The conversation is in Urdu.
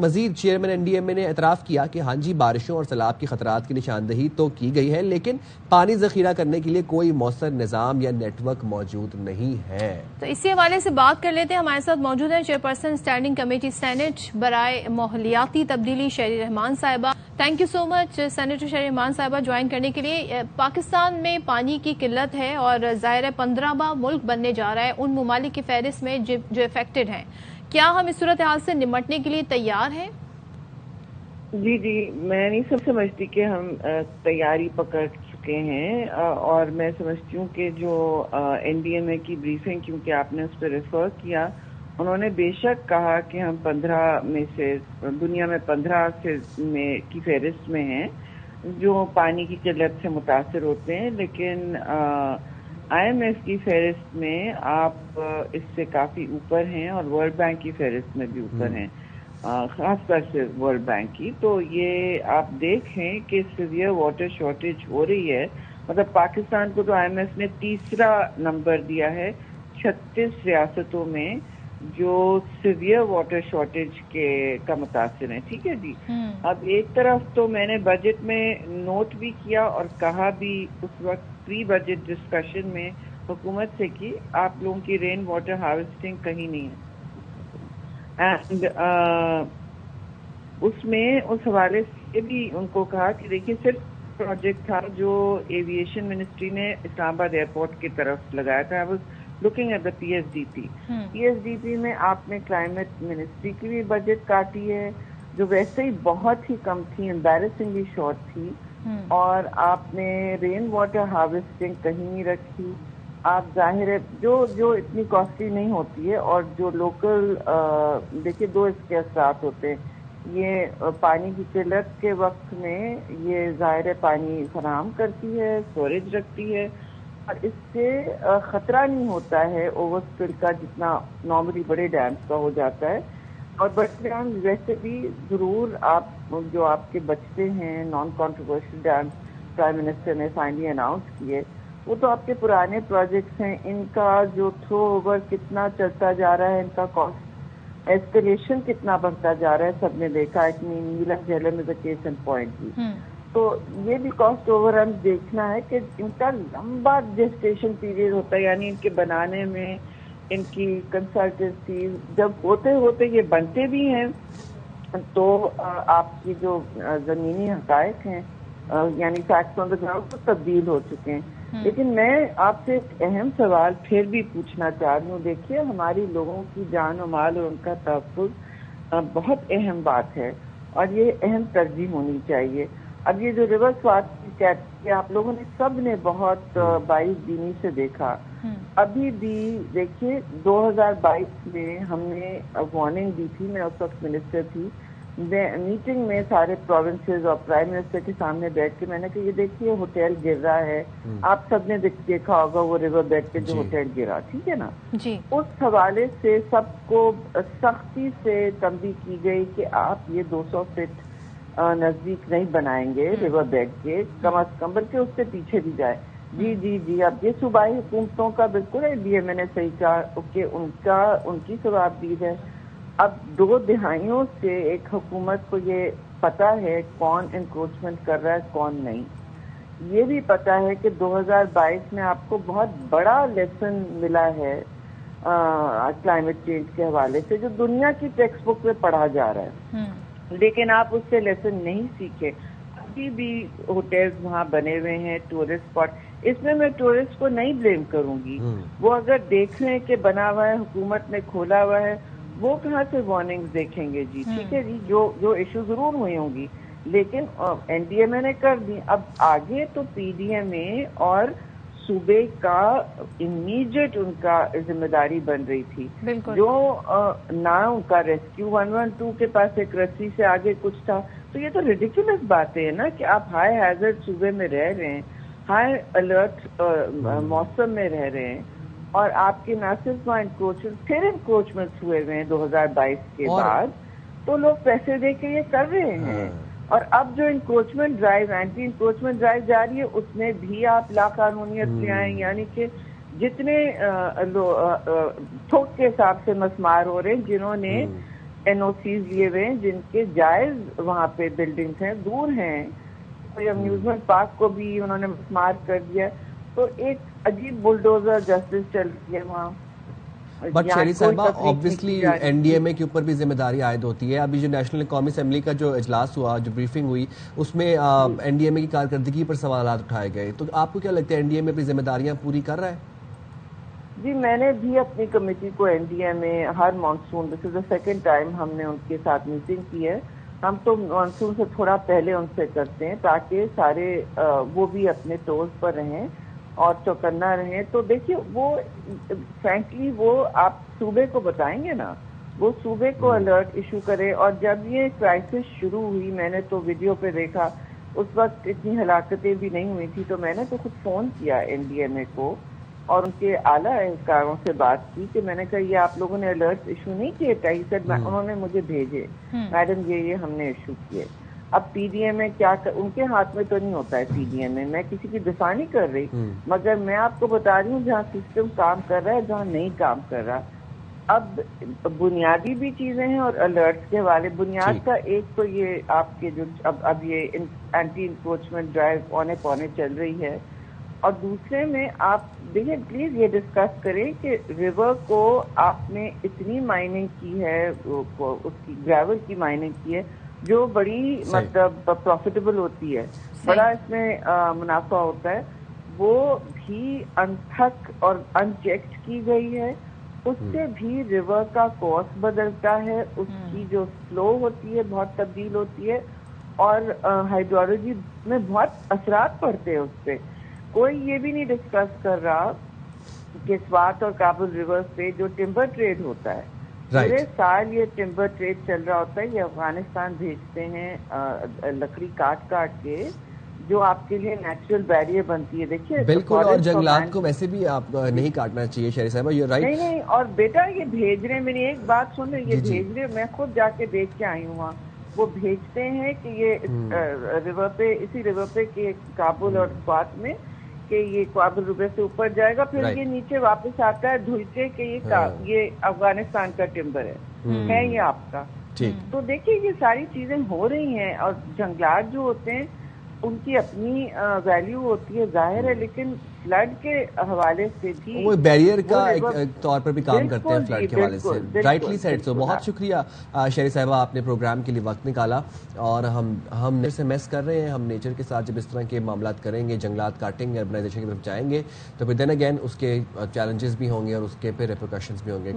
مزید چیئرمین این ڈی ایم اے نے اعتراف کیا کہ ہاں جی بارشوں اور سیلاب کے خطرات کی نشاندہی تو کی گئی ہے، لیکن پانی ذخیرہ کرنے کے لیے کوئی مؤثر نظام یا نیٹ ورک موجود نہیں ہے۔ تو اسی حوالے سے بات کر لیتے ہیں، ہمارے ساتھ موجود ہیں چیئرپرسن اسٹینڈنگ کمیٹی سینٹ برائے ماحولیاتی تبدیلی شہری رحمان صاحبہ۔ Thank you so much senator شہری رحمان صاحبہ جوائن کرنے کے لیے۔ پاکستان میں پانی کی قلت ہے اور ظاہر ہے 15واں ملک بننے جا رہا ہے ان ممالک کی فہرست میں جو افیکٹڈ ہیں۔ کیا ہم اس صورتحال سے نمٹنے کے لیے تیار ہیں؟ جی میں نہیں سمجھتی کہ ہم تیاری پکڑ چکے ہیں، اور میں سمجھتی ہوں کہ جو این ڈی ایم اے کی بریفنگ، کیونکہ آپ نے اس پہ ریفر کیا، انہوں نے بے شک کہا کہ ہم 15 میں سے دنیا میں 15 کی فہرست میں ہیں جو پانی کی قلت سے متاثر ہوتے ہیں، لیکن آئی ایم ایف کی فہرست میں آپ اس سے کافی اوپر ہیں اور ورلڈ بینک کی فہرست میں بھی اوپر ہیں، خاص طور سے ورلڈ بینک کی۔ تو یہ آپ دیکھیں کہ سیویئر واٹر شارٹیج ہو رہی ہے، مطلب پاکستان کو تو آئی ایم ایف نے تیسرا نمبر دیا ہے 36 ریاستوں میں جو سیویئر واٹر شارٹیج کا متاثر ہیں، ٹھیک ہے جی۔ اب ایک طرف تو میں نے بجٹ میں نوٹ بھی کیا اور کہا بھی اس وقت پری بجٹ ڈسکشن میں حکومت سے کہ آپ لوگوں کی رین واٹر ہارویسٹنگ کہیں نہیں ہے، اینڈ اس میں اس حوالے سے بھی ان کو کہا کہ دیکھیے صرف پروجیکٹ تھا جو ایویشن منسٹری نے اسلام آباد ایئرپورٹ کی طرف لگایا تھا، looking at the P S D P میں آپ نے کلائمیٹ منسٹری کی بھی بجٹ کاٹی ہے جو ویسے ہی بہت ہی کم تھی، امبیرسنگلی شارٹ تھی، اور آپ نے رین واٹر ہارویسٹنگ کہیں نہیں رکھی۔ آپ ظاہر ہے جو اتنی کاسٹلی نہیں ہوتی ہے، اور جو لوکل دیکھیے دو اس کے اثرات ہوتے ہیں، یہ پانی کی قلت کے وقت میں یہ ظاہر پانی فراہم کرتی ہے، اسٹوریج رکھتی ہے، اور اس سے خطرہ نہیں ہوتا ہے اوور اسپل کا جتنا نارملی بڑے ڈیمز کا ہو جاتا ہے۔ اور بڑے ڈیمز ویسے بھی ضرور جو آپ کے بچتے ہیں non controversial dams prime minister نے فائنلی اناؤنس کیے، وہ تو آپ کے پرانے پروجیکٹس ہیں، ان کا جو تھرو اوور کتنا چلتا جا رہا ہے، ان کا کاسٹ ایسکلیشن کتنا بڑھتا جا رہا ہے، سب نے دیکھا ہے کہ نیلم جھیلم از اے کیس ان پوائنٹ بھی۔ تو یہ بھی کاسٹ اوور رن دیکھنا ہے کہ ان کا لمبا جسٹیشن پیریڈ ہوتا ہے، یعنی ان کے بنانے میں ان کی کنسلٹنسی جب ہوتے ہوتے یہ بنتے بھی ہیں تو آپ کی جو زمینی حقائق ہیں یعنی فیکٹس آن دا گراؤنڈ تو تبدیل ہو چکے ہیں۔ لیکن میں آپ سے ایک اہم سوال پھر بھی پوچھنا چاہ رہی ہوں، دیکھیے ہماری لوگوں کی جان و مال اور ان کا تحفظ بہت اہم بات ہے اور یہ اہم ترجیح ہونی چاہیے۔ اب یہ جو ریور سوات کی آپ لوگوں نے سب نے بہت 22 دینی سے دیکھا، ابھی بھی دیکھیے 2022 میں ہم نے وارننگ دی تھی، میں اس وقت منسٹر تھی، میٹنگ میں سارے پروونسز اور پرائم منسٹر کے سامنے بیٹھ کے میں نے کہا یہ دیکھیے ہوٹل گر رہا ہے، آپ سب نے دیکھا ہوگا وہ ریور بیڈ پہ جو ہوٹل گرا، ٹھیک ہے نا، اس حوالے سے سب کو سختی سے تنبیہ کی گئی کہ آپ یہ 200 فٹ نزدیک نہیں بنائیں گے ریور بیڈ کے، کم از کم بلکہ اس سے پیچھے بھی جائے۔ جی اب یہ صوبائی حکومتوں کا بالکل ہے، ڈی ایم اے نے صحیح کہا کہ ان کی ثوابدید ہے۔ اب 2 دہائیوں سے ایک حکومت کو یہ پتا ہے کون انکروچمنٹ کر رہا ہے کون نہیں، یہ بھی پتا ہے کہ 2022 میں آپ کو بہت بڑا لیسن ملا ہے کلائمیٹ چینج کے حوالے سے جو دنیا کی ٹیکسٹ بک میں پڑھا جا رہا ہے، لیکن آپ اس سے لیسن نہیں سیکھے۔ ابھی بھی ہوٹلز وہاں بنے ہوئے ہیں، ٹورسٹ اسپاٹ، اس میں میں ٹورسٹ کو نہیں بلیم کروں گی، وہ اگر دیکھ رہے ہیں کہ بنا ہوا ہے، حکومت نے کھولا ہوا ہے، وہ کہاں سے وارننگز دیکھیں گے جی، ٹھیک ہے جی، جو ایشو ضرور ہوئی ہوں گی، لیکن این ڈی ایم اے نے کر دی۔ اب آگے تو پی ڈی ایم اے اور صوبے کا امیڈیٹ ان کا ذمہ داری بن رہی تھی، جو نہ ان کا ریسکیو 112 کے پاس ایک رسی سے آگے کچھ تھا، تو یہ تو ریڈیکولس باتیں ہیں نا کہ آپ ہائی ہیزرڈ صوبے میں رہ رہے ہیں، ہائی الرٹ موسم میں رہ رہے ہیں، اور آپ کے نہ صرف وہاں انکروچمنٹ ہوئے ہوئے ہیں 2022 کے بعد، تو لوگ پیسے دے کے یہ کر رہے ہیں۔ اور اب جو encroachment drive, anti encroachment drive جاری ہے، اس میں بھی آپ لا قانونیت لے آئیں، یعنی کہ جتنے تھوک کے حساب سے مسمار ہو رہے ہیں جنہوں نے NOCs لیے ہوئے ہیں جن کے جائز وہاں پہ بلڈنگز ہیں, دور ہیں. کوئی امیوزمنٹ پارک کو بھی انہوں نے مسمار کر دیا. تو ایک عجیب بلڈوزر جسٹس چل رہی ہے وہاں. بٹ شہری صاحبہ آبویسلی NDMA کے اوپر بھی ذمہ داری عائد ہوتی ہے. ابھی جو نیشنل قومی اسمبلی کا جو اجلاس ہوا, جو بریفنگ ہوئی, اس میں NDMA کی کارکردگی پر سوالات اٹھائے گئے. تو آپ کو کیا لگتا ہے NDMA اپنی ذمہ داریاں پوری کر رہا ہے؟ جی, میں نے بھی اپنی کمیٹی کو NDMA Hare monsoon, this is the second time ہم نے ان کے ساتھ میٹنگ کی ہے. ہم تو مانسون سے تھوڑا پہلے ان سے کرتے ہیں تاکہ سارے وہ بھی اپنے ٹوز پر رہیں اور چوکنا رہیں. تو دیکھیے وہ فرینکلی وہ آپ صوبے کو بتائیں گے نا, وہ صوبے کو الرٹ ایشو کرے. اور جب یہ کرائسس شروع ہوئی, میں نے تو ویڈیو پہ دیکھا, اس وقت اتنی ہلاکتیں بھی نہیں ہوئی تھی. تو میں نے تو خود فون کیا NDMA کو اور ان کے اعلیٰ اہلکاروں سے بات کی کہ میں نے کہا یہ آپ لوگوں نے الرٹ ایشو نہیں کیے کہیں سے. انہوں نے مجھے بھیجے, میڈم یہ ہم نے ایشو کیے. اب PDMA کیا ان کے ہاتھ میں تو نہیں ہوتا ہے PDMA. میں کسی کی دفاع نہیں کر رہی, مگر میں آپ کو بتا رہی ہوں جہاں سسٹم کام کر رہا ہے, جہاں نہیں کام کر رہا. اب بنیادی بھی چیزیں ہیں اور الرٹس کے حوالے. بنیاد کا ایک تو یہ آپ کے جو اب یہ اینٹی انکروچمنٹ ڈرائیو اونے پونے چل رہی ہے, اور دوسرے میں آپ دیکھیں پلیز یہ ڈسکس کریں کہ ریور کو آپ نے اتنی مائننگ کی ہے, اس کی گریول کی مائننگ کی ہے جو بڑی مطلب پروفیٹیبل ہوتی ہے, بڑا اس میں منافع ہوتا ہے, وہ بھی انتھک اور ان چیکڈ کی گئی ہے. اس سے بھی ریور کا کورس بدلتا ہے, اس کی جو فلو ہوتی ہے بہت تبدیل ہوتی ہے, اور ہائیڈرولوجی میں بہت اثرات پڑتے ہیں اس پہ. کوئی یہ بھی نہیں ڈسکس کر رہا کہ سوات اور کابل ریور پہ جو ٹمبر ٹریڈ ہوتا ہے, پورے سال یہ ٹمبر ٹریڈ چل رہا ہوتا ہے. یہ افغانستان بھیجتے ہیں لکڑی کاٹ کاٹ کے, جو آپ کے لیے نیچرل بیریئر بنتی ہے. دیکھیے بالکل, اور جنگلات کو ویسے بھی آپ نہیں کاٹنا چاہیے شہری صاحبہ, یو رائٹ. نہیں, اور بیٹا یہ بھیج رہے ہیں, میری ایک بات سن رہے, یہ بھیج رہے, میں خود جا کے دیکھ کے آئی ہوں وہاں. وہ بھیجتے ہیں کہ یہ ریور پہ, اسی ریور پہ کہ کابل اور سوات میں کہ یہ کابل ریور سے اوپر جائے گا, پھر یہ نیچے واپس آتا ہے دھل کے کہ یہ افغانستان کا ٹمبر ہے یہ آپ کا. تو دیکھیے یہ ساری چیزیں ہو رہی ہیں, اور جنگلات جو ہوتے ہیں ان کی اپنی ویلیو ہوتی ہے ظاہر ہے, لیکن فلڈ کے حوالے سے بھی وہ بیریئر کا ایک طور پر بھی کام کرتے ہیں فلڈ کے حوالے سے. Rightly said. سو بہت شکریہ شہری صاحبہ, آپ نے پروگرام کے لیے وقت نکالا. اور ہم نیچر سے میس کر رہے ہیں. ہم نیچر کے ساتھ جب اس طرح کے معاملات کریں گے, جنگلات کاٹیں گے, اربنائزیشن کی طرف جائیں گے, تو پھر دین اگین اس کے چیلنجز بھی ہوں گے اور اس کے پھر ریپرکشنز بھی ہوں گے.